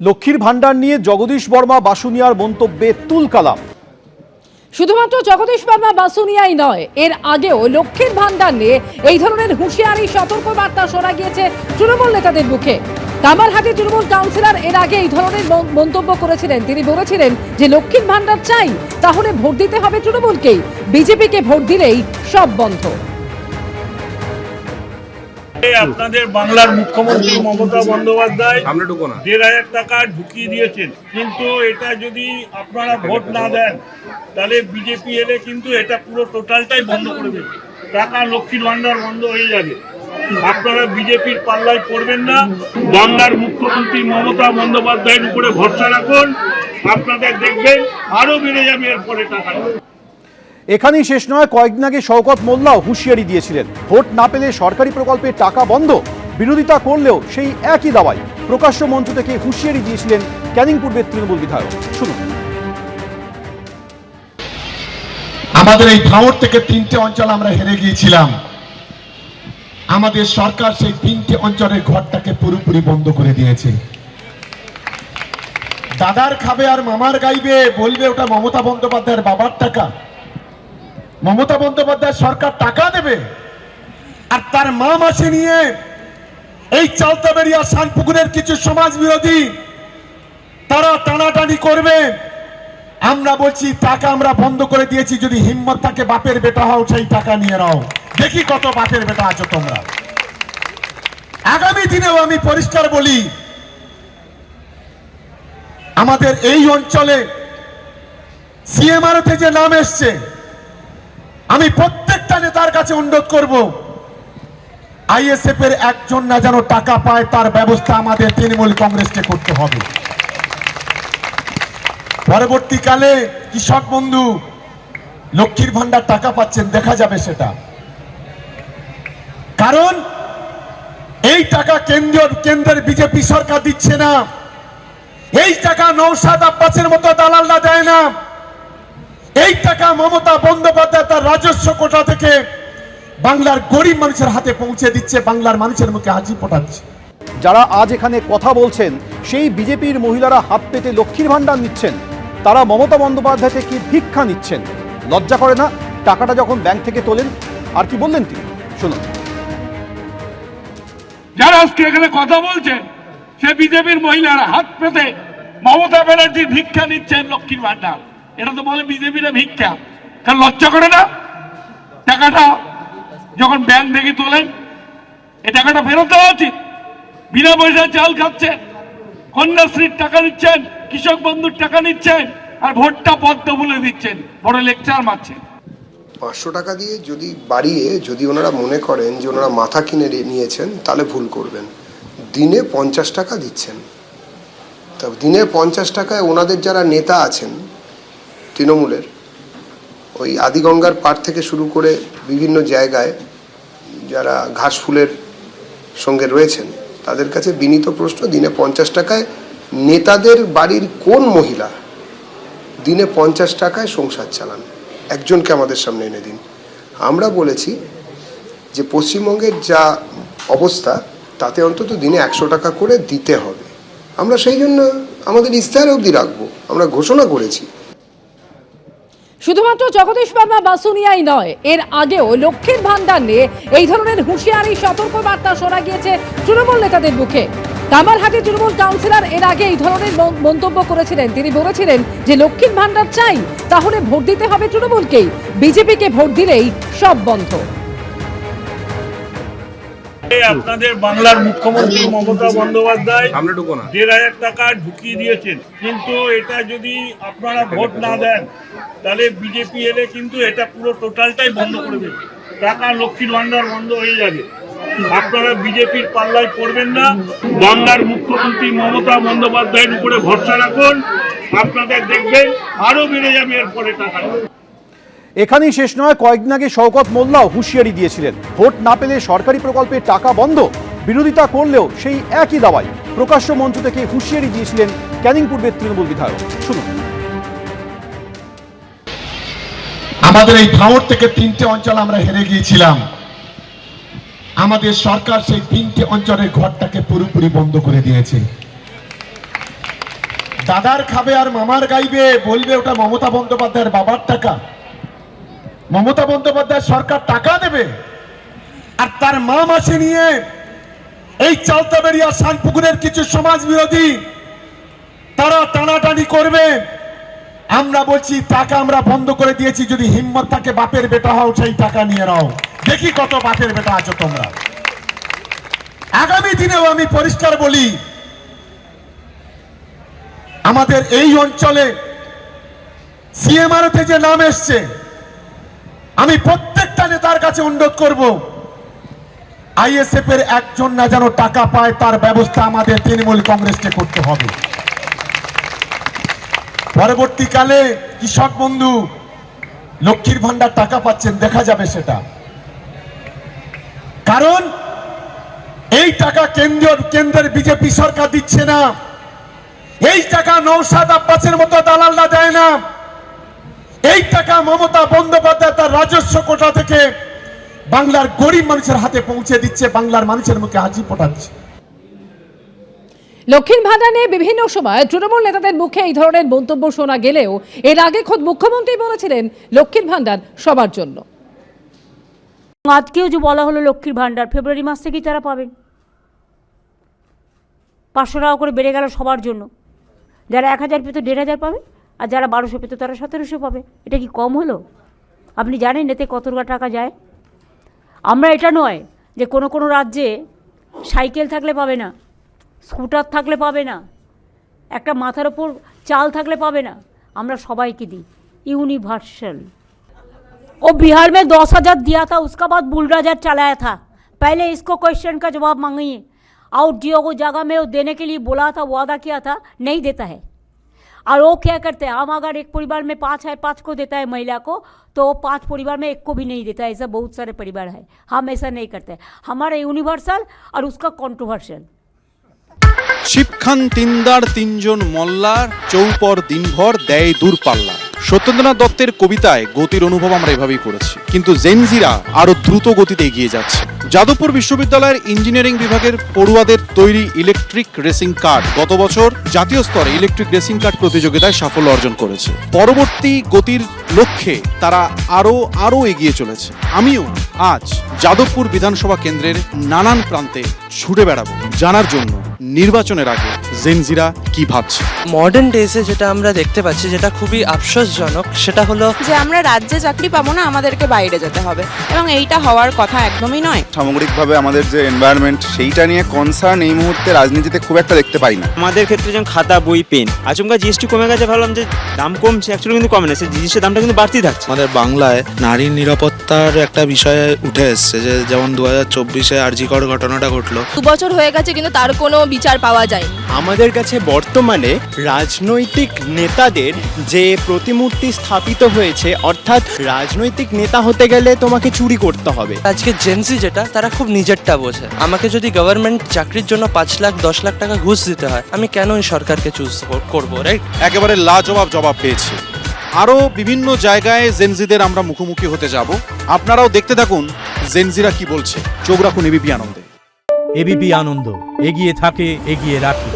লক্ষ্মীর ভান্ডার নিয়ে জগদীশ বর্মা বাসুনিয়ার মন্তব্যে তুলকালাম। শুধুমাত্র জগদীশ বর্মা বাসুনিয়াই নয়, এর আগেও লক্ষ্মীর ভান্ডার নিয়ে এই ধরনের হুঁশিয়ারি সতর্ক বার্তা শোনা গিয়েছে তৃণমূল নেতাদের মুখে। কামারহাটি তৃণমূল কাউন্সিলর এর আগে এই ধরনের মন্তব্য করেছিলেন। তিনি বলেছিলেন যে লক্ষ্মীর ভান্ডার চাই, তাহলে ভোট দিতে হবে তৃণমূলকেই, বিজেপিকে ভোট দিলেই সব বন্ধ। আপনাদের বাংলার মুখ্যমন্ত্রী মমতা বন্দ্যোপাধ্যায় 1,500 টাকা ঢুকিয়ে দিয়েছেন, কিন্তু এটা যদি আপনারা ভোট না দেন তাহলে বিজেপি এলে কিন্তু এটা পুরো টোটালটাই বন্ধ করে দেবে। টাকা লক্ষ্মীর ভান্ডার বন্ধ হয়ে যাবে। আপনারা বিজেপির পাল্লায় পড়বেন না, বাংলার মুখ্যমন্ত্রী মমতা বন্দ্যোপাধ্যায়ের উপরে ভরসা রাখুন, আপনাদের দেখবেন আরো বেড়ে যাবে এরপরে টাকা। এখানেই শেষ নয়, কয়েকদিন আগে শওকত মোল্লাও হুঁশিয়ারি দিয়েছিলেন, ভোট না পেলে সরকারি প্রকল্পে টাকা বন্ধ। বিরোধিতা করলেও সেই একই দাওয়াই প্রকাশ্য মঞ্চ থেকে হুঁশিয়ারি দিয়েছিলেন ক্যানিং পূর্বের তৃণমূল বিধায়ক। শুনুন। আমাদের এই ভাঙড় থেকে 3টে অঞ্চল আমরা হেরে গিয়েছিলাম। আমাদের সরকার সেই 3টে অঞ্চলের ঘরটাকে পুরোপুরি বন্ধ করে দিয়েছে। দাদার খাবে আর মামার গাইবে, বলবে ওটা মমতা বন্দ্যোপাধ্যায়ের বাবার টাকা। মমতা বন্দ্যোপাধ্যায় সরকার টাকা দেবে আর তার মা মাসে নিয়ে এই চালতাবেড়িয়া শানপুকুরের কিছু সমাজ বিরোধী তারা টানাটানি করবে। আমরা বলছি টাকা আমরা বন্ধ করে দিয়েছি, যদি হিম্মত থাকে বাপের বেটা হও, সেই টাকা নিয়ে নাও, দেখি কত বাপের বেটা আছো তোমরা। আগামী দিনেও আমি পরিষ্কার বলি, আমাদের এই অঞ্চলে সিএমআরতে যে নাম এসছে, আমি প্রত্যেকটা নেতার কাছে অনুরোধ করব, আইএসএফ এর একজন না যেন টাকা পায় তার ব্যবস্থা আমাদের তৃণমূল কংগ্রেসকে করতে হবে। পরবর্তীকালে কৃষক বন্ধু লক্ষ্মীর ভান্ডার টাকা পাচ্ছেন, দেখা যাবে সেটা। কারণ এই টাকা কেন্দ্রের বিজেপি সরকার দিচ্ছে না, এই টাকা নওশাদ আব্বাসের মতো দালালরা দেয় না, এই টাকা মমতা বন্দ্যোপাধ্যায় তার রাজস্ব কোটা থেকে বাংলার গরিব মানুষের হাতে পৌঁছে দিচ্ছে, বাংলার মানুষের মুখে হাসি ফোটাচ্ছে। যারা আজ এখানে কথা বলছেন সেই বিজেপির মহিলারা হাত পেতে লক্ষ্মীর ভান্ডার নিচ্ছেন, তারা মমতা বন্দ্যোপাধ্যায় থেকে ভিক্ষা নিচ্ছেন। লজ্জা করে না টাকাটা যখন ব্যাংক থেকে তোলেন? আর কি বললেন তিনি, শুনুন। যারা আজকে এখানে কথা বলছেন সে বিজেপির মহিলারা হাত পেতে মমতা ব্যানার্জির ভিক্ষা নিচ্ছেন লক্ষ্মীর ভান্ডার। এটা তো বলে বিজেপির ভিক্ষা। কারণ লজ্জা করে না? টাকাটা যখন ব্যাংক থেকে তোলেন এই টাকাটা ফেরত দেওয়া উচিত। বিনা পয়সায় চাল খাচ্ছেন, কন্যাশ্রীর টাকা নিচ্ছেন, কৃষক বন্ধুর টাকা নিচ্ছেন, আর ভোটটা পদ্ম বলে দিচ্ছেন, বড় লেকচার মারছেন। 500 টাকা দিয়ে যদি বাড়িয়ে যদি ওনারা মনে করেন যে ওনারা মাথা কিনে নিয়েছেন, তাহলে ভুল করবেন। দিনে 50 টাকা দিচ্ছেন, তা দিনে 50 টাকায় ওনাদের যারা নেতা আছেন তৃণমূলের, ওই আদিগঙ্গার পাড় থেকে শুরু করে বিভিন্ন জায়গায় যারা ঘাস ফুলের সঙ্গে রয়েছেন, তাদের কাছে বিনীত প্রশ্ন, দিনে 50 টাকায় নেতাদের বাড়ির কোন মহিলা দিনে 50 টাকায় সংসার চালান? একজনকে আমাদের সামনে এনে দিন। আমরা বলেছি যে পশ্চিমবঙ্গের যা অবস্থা তাতে অন্তত দিনে 100 টাকা করে দিতে হবে। আমরা সেই জন্য আমাদের ইস্তাহার অবধি রাখবো, আমরা ঘোষণা করেছি। শুধুমাত্র জগদীশ বর্মা বাসুনিয়াই নয়, এর আগেও লক্ষ্মীর ভান্ডার নিয়ে এই ধরনের হুঁশিয়ারি সতর্ক বার্তা শোনা গিয়েছে তৃণমূল নেতাদের মুখে। কামারহাটি তৃণমূল কাউন্সিলর এর আগে এই ধরনের মন্তব্য করেছিলেন। তিনি বলেছিলেন যে লক্ষ্মীর ভান্ডার চাই, তাহলে ভোট দিতে হবে তৃণমূলকেই, বিজেপিকে ভোট দিলেই সব বন্ধ। আপনাদের বাংলার মুখ্যমন্ত্রী মমতা বন্দ্যোপাধ্যায় 1,500 টাকা ঢুকিয়ে দিয়েছেন, কিন্তু এটা যদি আপনারা ভোট না দেন তাহলে বিজেপি এলে কিন্তু এটা পুরো টোটালটাই বন্ধ করে দেবে। টাকা লক্ষ্মীর ভান্ডার বন্ধ হয়ে যাবে। আপনারা বিজেপির পাল্লায় পড়বেন না, বাংলার মুখ্যমন্ত্রী মমতা বন্দ্যোপাধ্যায়ের উপরে ভরসা রাখুন, আপনাদের দেখবেন আরো বেড়ে যাবে এরপরে টাকা। এখানেই শেষ নয়, কয়েকদিন আগে শওকত মোল্লাও হুঁশিয়ারি দিয়েছিলেন, ভোট না পেলে সরকারি প্রকল্পে টাকা বন্ধ। বিরোধিতা করলেও সেই একই দাওয়াই প্রকাশ্য মঞ্চ থেকে হুঁশিয়ারি দিয়েছিলেন ক্যানিং পূর্বের তৃণমূল বিধায়ক। শুনুন। আমাদের এই ভাঙড় থেকে 3টে অঞ্চল আমরা হেরে গিয়েছিলাম। আমাদের সরকার সেই 3টে অঞ্চলের ঘরটাকে পুরোপুরি বন্ধ করে দিয়েছে। দাদার খাবে আর মামার গাইবে, বলবে ওটা মমতা বন্দ্যোপাধ্যায়ের বাবার টাকা। মমতা বন্দ্যোপাধ্যায় সরকার টাকা দেবে, আর তার মা মাসে নিয়ে এই চালতাবেড়িয়া শানপুকুরের কিছু সমাজ বিরোধী তারা টানাটানি করবে। আমরা বলছি টাকা আমরা বন্ধ করে দিয়েছি, যদি হিম্মত থাকে বাপের বেটা হও, সেই টাকা নিয়ে নাও, দেখি কত বাপের বেটা আছো তোমরা। আগামী দিনেও আমি পরিষ্কার বলি, আমাদের এই অঞ্চলে সিএমআরতে যে নাম এসছে, আমি প্রত্যেকটা নেতার কাছে অনুরোধ করব, আইএসএফ এর একজন না যেন টাকা পায়, তার ব্যবস্থা আমাদের তৃণমূল কংগ্রেসকে করতে হবে। পরবর্তীকালে কৃষক বন্ধু, লক্ষ্মীর ভান্ডার টাকা পাচ্ছেন, দেখা যাবে সেটা। কারণ এই টাকা কেন্দ্রের বিজেপি সরকার দিচ্ছে না, এই টাকা নওশাদ আব্বাসের মতো দালালরা দেয় না, এই টাকা মমতা বন্দ্যোপাধ্যায় তার রাজস্ব কোটা থেকে বাংলার গরিব মানুষের হাতে পৌঁছে দিচ্ছে, বাংলার মানুষের মুখে হাসি ফোটাচ্ছে। লক্ষ্মীর ভান্ডার নিয়ে বিভিন্ন সময় তৃণমূল নেতাদের মুখে এই ধরনের মন্তব্য শোনা গেলেও এর আগে খোদ মুখ্যমন্ত্রী বলেছিলেন লক্ষ্মীর ভান্ডার সবার জন্য। আজকেও যে বলা হলো লক্ষ্মীর ভান্ডার ফেব্রুয়ারি মাস থেকেই তারা পাবেন, 500 টাকা করে বেড়ে গেল সবার জন্য। যারা 1000 পেত 1500 পাবে, আর যারা 1200 পেত তারা 1700 পাবে। এটা কি কম হলো? আপনি জানেন এতে কত টাকা যায়? আমরা এটা নয় যে কোনো কোনো রাজ্যে সাইকেল থাকলে পাবে না, স্কুটার থাকলে পাবে না, একটা মাথার ওপর চাল থাকলে পাবে না, আমরা সবাইকে দিই यूनिवर्सल। वो बिहार में 10,000 दिया था, उसका बाद बुलडोजर चलाया था। पहले इसको क्वेश्चन का जवाब मांगिए। आउट जियो को जगह में वो देने के लिए बोला था, वादा किया था, नहीं देता है। और वो क्या करते हैं, हम अगर एक परिवार में 5 है, 5 को देता है महिला को, तो 5 परिवार में 1 को भी नहीं देता है। ऐसा बहुत सारे परिवार है, हम ऐसा नहीं करते। हमारा यूनिवर्सल और उसका कॉन्ट्रोवर्शियल। শিবখান তিনদার তিনজন মল্লার চৌপর দিনভর দেয় দূরপাল্লা। সত্যেন্দ্রনাথ দত্তের কবিতায় গতির অনুভব আমরা এভাবেই করেছি, কিন্তু জেনজিরা আরো দ্রুত গতিতে এগিয়ে যাচ্ছে। যাদবপুর বিশ্ববিদ্যালয়ের ইঞ্জিনিয়ারিং বিভাগের পড়ুয়াদের তৈরি ইলেকট্রিক রেসিং কার্ড গত বছর জাতীয় স্তরে ইলেকট্রিক রেসিং কার্ড প্রতিযোগিতায় সাফল্য অর্জন করেছে। পরবর্তী গতির লক্ষ্যে তারা আরো এগিয়ে চলেছে। আমিও আজ যাদবপুর বিধানসভা কেন্দ্রের নানান প্রান্তে ছুটে বেড়াবো জানার জন্য নির্বাচনের আগে জেনজিরা কি ভাবছে। মডার্ন ডেজে যেটা আমরা দেখতে পাচ্ছি, যেটা খুবই আফসোসজনক, সেটা হলো যে আমরা রাজ্যে চাকরি পাবো না, আমাদেরকে বাইরে যেতে হবে, এবং এইটা হওয়ার কথা একদমই নয়। সামগ্রিকভাবে আমাদের যে এনভায়রনমেন্ট, সেইটা নিয়ে কনসার্ন এই মুহূর্তে রাজনীতিতে খুব একটা দেখতে পাই না। আমাদের ক্ষেত্রে যেমন খাতা, বই, পেন, আচমকা জিএসটি কমে গেছে, ভাবলাম যে দাম কমছে, অ্যাকচুয়ালি কিন্তু কমে না, সেই জিনিসের দামটা কিন্তু বাড়তি থাকছে। আমাদের বাংলায় নারীর নিরাপত্তার একটা বিষয় উঠে এসছে, যে যেমন 2024-এ আরজিকর ঘটনাটা ঘটলো। 2 বছর হয়ে গেছে কিন্তু তার কোনো বিচার পাওয়া যায়নি। আমাদের কাছে বর্তমানে রাজনৈতিক নেতাদের যে প্রতিমূর্তি স্থাপিত হয়েছে, অর্থাৎ রাজনৈতিক নেতা হতে গেলে তোমাকে চুরি করতে হবে। আজকে জেনজি যেটা, তারা খুব নিজেরটা বোঝে। আমাকে যদি গভর্নমেন্ট চাকরির জন্য 5 লাখ 10 লাখ টাকা ঘুষ দিতে হয়, আমি কেন এই সরকারকে চুজ করবো, রাইট? একেবারে লাজবাব জবাব পেয়েছে। আরো বিভিন্ন জায়গায় জেনজিদের আমরা মুখোমুখি হতে যাব, আপনারাও দেখতে থাকুন জেনজিরা কি বলছে। চোখ রাখুন এবিপি আনন্দে। এবিপি আনন্দ, এগিয়ে থাকে, এগিয়ে রাখে।